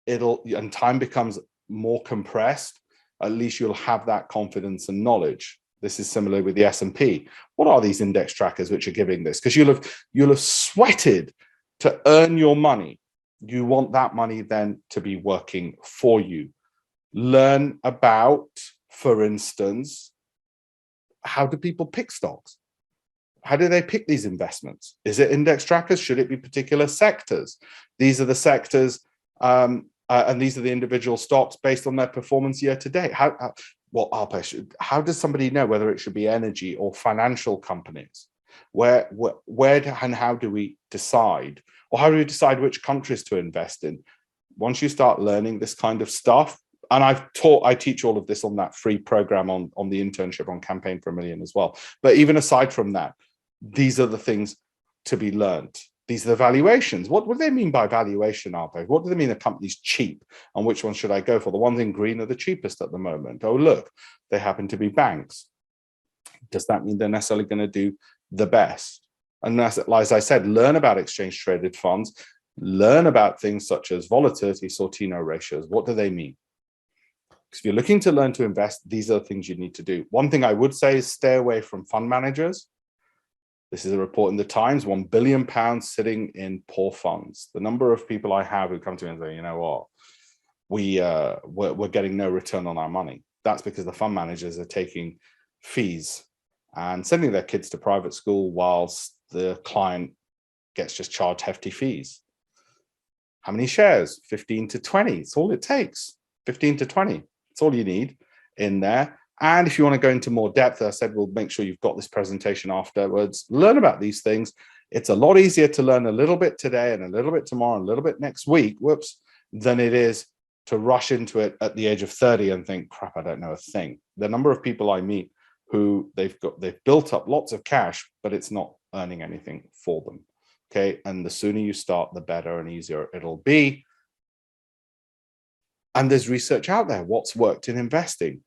and time becomes more compressed, at least you'll have that confidence and knowledge. This is similar with the S&P. What are these index trackers which are giving this? Because you'll have sweated to earn your money. You want that money then to be working for you. Learn about, for instance, how do people pick stocks? How do they pick these investments? Is it index trackers? Should it be particular sectors? These are the sectors, and these are the individual stocks based on their performance year to date. Well, Alpesh, how does somebody know whether it should be energy or financial companies? Where and how do we decide? Or how do we decide which countries to invest in? Once you start learning this kind of stuff, And I teach all of this on that free program on the internship on Campaign for a Million as well. But even aside from that, these are the things to be learned. These are the valuations. What do they mean by valuation, Alpesh? What do they mean a company's cheap? And which one should I go for? The ones in green are the cheapest at the moment. Oh, look, they happen to be banks. Does that mean they're necessarily going to do the best? And as I said, learn about exchange traded funds, learn about things such as volatility, Sortino ratios. What do they mean? Because if you're looking to learn to invest, these are the things you need to do. One thing I would say is stay away from fund managers. This is a report in the Times, £1 billion sitting in poor funds. The number of people I have who come to me and say, you know what, we're getting no return on our money. That's because the fund managers are taking fees and sending their kids to private school whilst the client gets just charged hefty fees. How many shares? 15 to 20. It's all it takes. 15 to 20. It's all you need in there. And if you want to go into more depth, as I said, we'll make sure you've got this presentation afterwards. Learn about these things. It's a lot easier to learn a little bit today and a little bit tomorrow and a little bit next week, than it is to rush into it at the age of 30 and think, crap, I don't know a thing. The number of people I meet who they've built up lots of cash, but it's not earning anything for them. Okay. And the sooner you start, the better and easier it'll be. And there's research out there. What's worked in investing?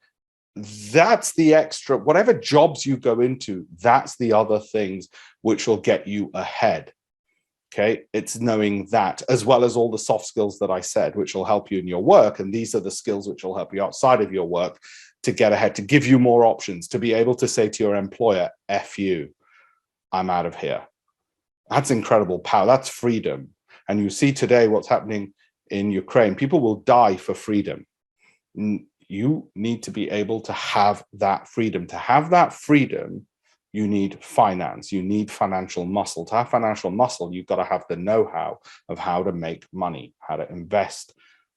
That's the extra, whatever jobs you go into, that's the other things which will get you ahead. Okay, it's knowing that, as well as all the soft skills that I said, which will help you in your work. And these are the skills which will help you outside of your work to get ahead, to give you more options, to be able to say to your employer, F you, I'm out of here. That's incredible power. That's freedom. And you see today what's happening in Ukraine. People will die for freedom. You need to be able to have that freedom. To have that freedom, you need finance. You need financial muscle. To have financial muscle, you've got to have the know-how of how to make money, how to invest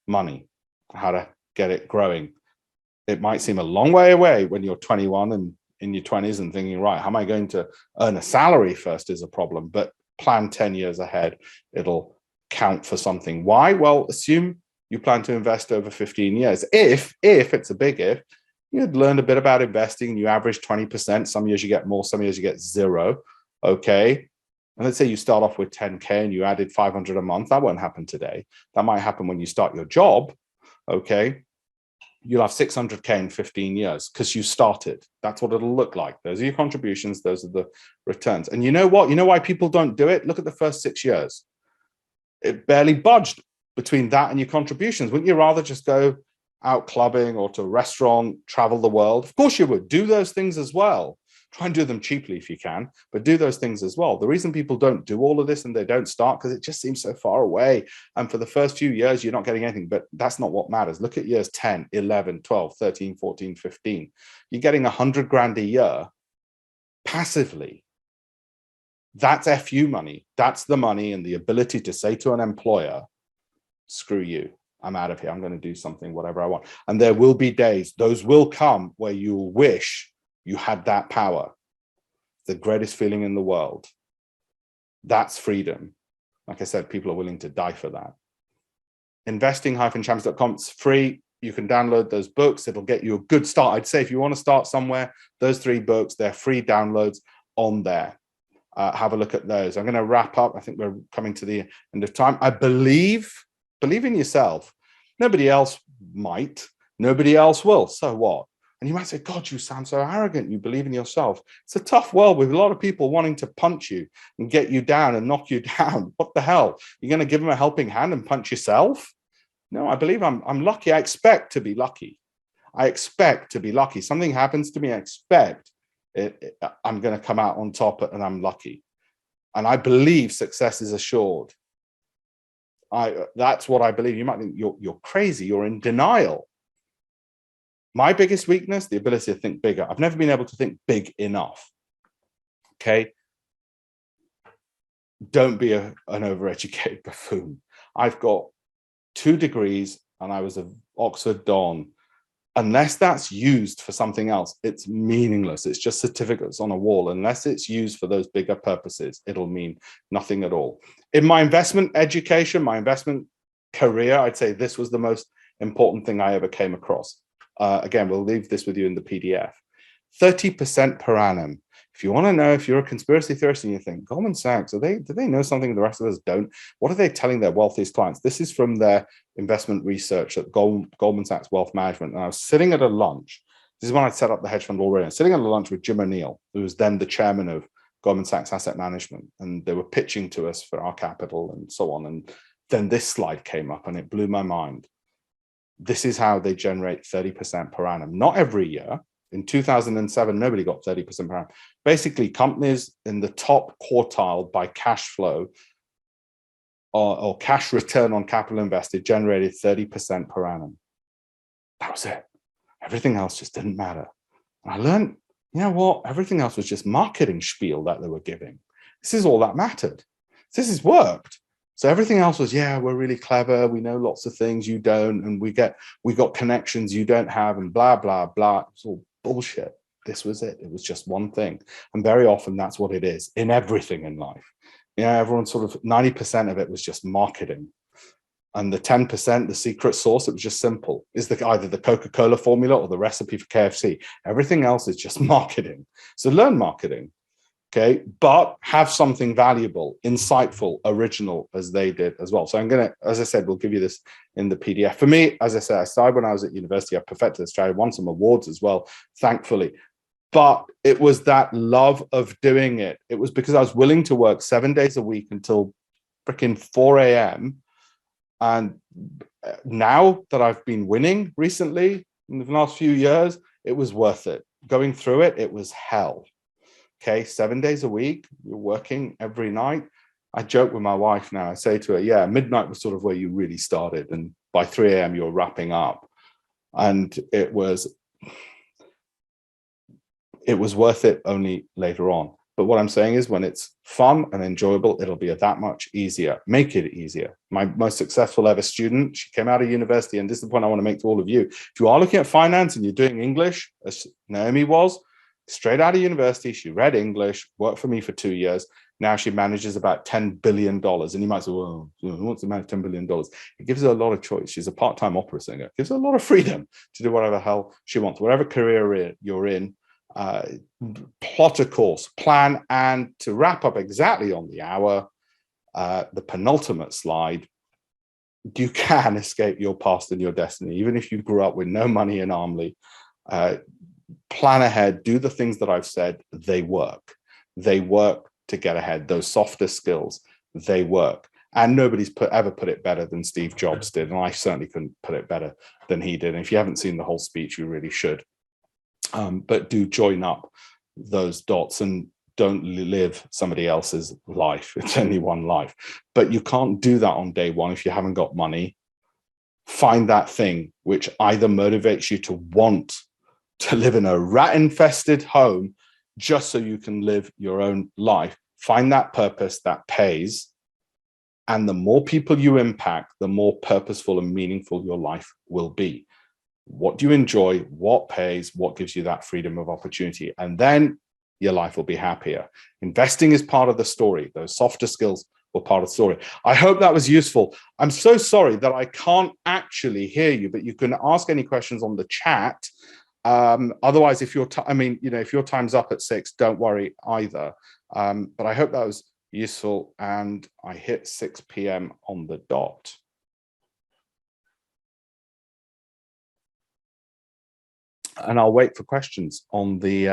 money, how to get it growing. It might seem a long way away when you're 21 and in your 20s and thinking, right, how am I going to earn a salary first is a problem, but plan 10 years ahead. It'll count for something. Why? Well, assume you plan to invest over 15 years. If it's a big if, you'd learn a bit about investing and you average 20%. Some years you get more, some years you get zero. Okay. And let's say you start off with 10K and you added 500 a month. That won't happen today. That might happen when you start your job. Okay. You'll have 600K in 15 years because you started. That's what it'll look like. Those are your contributions. Those are the returns. And you know what? You know why people don't do it? Look at the first 6 years. It barely budged between that and your contributions. Wouldn't you rather just go out clubbing or to a restaurant, travel the world? Of course you would. Do those things as well. Try and do them cheaply if you can, but do those things as well. The reason people don't do all of this and they don't start because it just seems so far away. And for the first few years, you're not getting anything, but that's not what matters. Look at years 10, 11, 12, 13, 14, 15. You're getting 100 grand a year passively. That's FU money. That's the money and the ability to say to an employer, screw you, I'm out of here. I'm going to do something, whatever I want. And there will be days, those will come where you'll wish you had that power. The greatest feeling in the world. That's freedom. Like I said, people are willing to die for that. Investing-champions.com, it's free. You can download those books. It'll get you a good start. I'd say if you want to start somewhere, those 3 books, they're free downloads on there. Have a look at those. I'm going to wrap up. I think we're coming to the end of time. I believe in yourself. Nobody else might. Nobody else will. So what? And you might say, God, you sound so arrogant. You believe in yourself. It's a tough world with a lot of people wanting to punch you and get you down and knock you down. What the hell? You're going to give them a helping hand and punch yourself? No, I believe I'm lucky. I expect to be lucky. I expect to be lucky. Something happens to me, I expect I'm going to come out on top and I'm lucky. And I believe success is assured. That's what I believe. You might think you're crazy. You're in denial. My biggest weakness, the ability to think bigger. I've never been able to think big enough. Okay. Don't be an overeducated buffoon. I've got 2 degrees and I was an Oxford Don. Unless that's used for something else, it's meaningless. It's just certificates on a wall. Unless it's used for those bigger purposes, it'll mean nothing at all. In my investment education, my investment career, I'd say this was the most important thing I ever came across. Again, we'll leave this with you in the PDF. 30% per annum. If you want to know if you're a conspiracy theorist and you think, Goldman Sachs, do they know something the rest of us don't? What are they telling their wealthiest clients? This is from their investment research at Goldman Sachs Wealth Management. And I was sitting at a lunch. This is when I'd set up the hedge fund already. I was sitting at a lunch with Jim O'Neill, who was then the chairman of Goldman Sachs Asset Management. And they were pitching to us for our capital and so on. And then this slide came up and it blew my mind. This is how they generate 30% per annum. Not every year. In 2007, nobody got 30% per annum. Basically, companies in the top quartile by cash flow or cash return on capital invested generated 30% per annum. That was it. Everything else just didn't matter. And I learned, you know what? Everything else was just marketing spiel that they were giving. This is all that mattered. This has worked. So everything else was, yeah, we're really clever. We know lots of things you don't. And we got connections you don't have and blah, blah, blah. It's all bullshit. This was it. It was just one thing. And very often that's what it is in everything in life. Yeah, everyone sort of 90% of it was just marketing. And the 10%, the secret sauce, it was just simple. Is either the Coca-Cola formula or the recipe for KFC. Everything else is just marketing. So learn marketing. Okay, but have something valuable, insightful, original as they did as well. So I'm going to, as I said, we'll give you this in the PDF. For me, as I said, I started when I was at university. I perfected the strategy, won some awards as well, thankfully. But it was that love of doing it. It was because I was willing to work 7 days a week until freaking 4 a.m. And now that I've been winning recently in the last few years, it was worth it. Going through it, it was hell. Okay, 7 days a week, you're working every night. I joke with my wife now. I say to her, yeah, midnight was sort of where you really started. And by 3 a.m., you're wrapping up. And it was worth it only later on. But what I'm saying is when it's fun and enjoyable, it'll be that much easier. Make it easier. My most successful ever student, she came out of university, and this is the point I want to make to all of you. If you are looking at finance and you're doing English, as Naomi was, straight out of university, she read English, worked for me for 2 years. Now she manages about $10 billion. And you might say, well, what's the amount of $10 billion? It gives her a lot of choice. She's a part-time opera singer. It gives her a lot of freedom to do whatever the hell she wants. Whatever career you're in, plot a course, plan, and to wrap up exactly on the hour, the penultimate slide, you can escape your past and your destiny. Even if you grew up with no money in Armley, plan ahead, do the things that I've said. They work. They work to get ahead. Those softer skills, they work. And nobody's ever put it better than Steve Jobs did. And I certainly couldn't put it better than he did. And if you haven't seen the whole speech, you really should. But do join up those dots and don't live somebody else's life. It's only one life. But you can't do that on day one if you haven't got money. Find that thing which either motivates you to want to live in a rat-infested home just so you can live your own life. Find that purpose that pays. And the more people you impact, the more purposeful and meaningful your life will be. What do you enjoy? What pays? What gives you that freedom of opportunity? And then your life will be happier. Investing is part of the story. Those softer skills were part of the story. I hope that was useful. I'm so sorry that I can't actually hear you, but you can ask any questions on the chat. Otherwise, if your if your time's up at 6, don't worry either. But I hope that was useful, and I hit 6 p.m. on the dot. And I'll wait for questions on the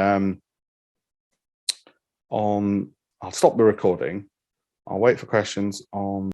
I'll stop the recording. I'll wait for questions on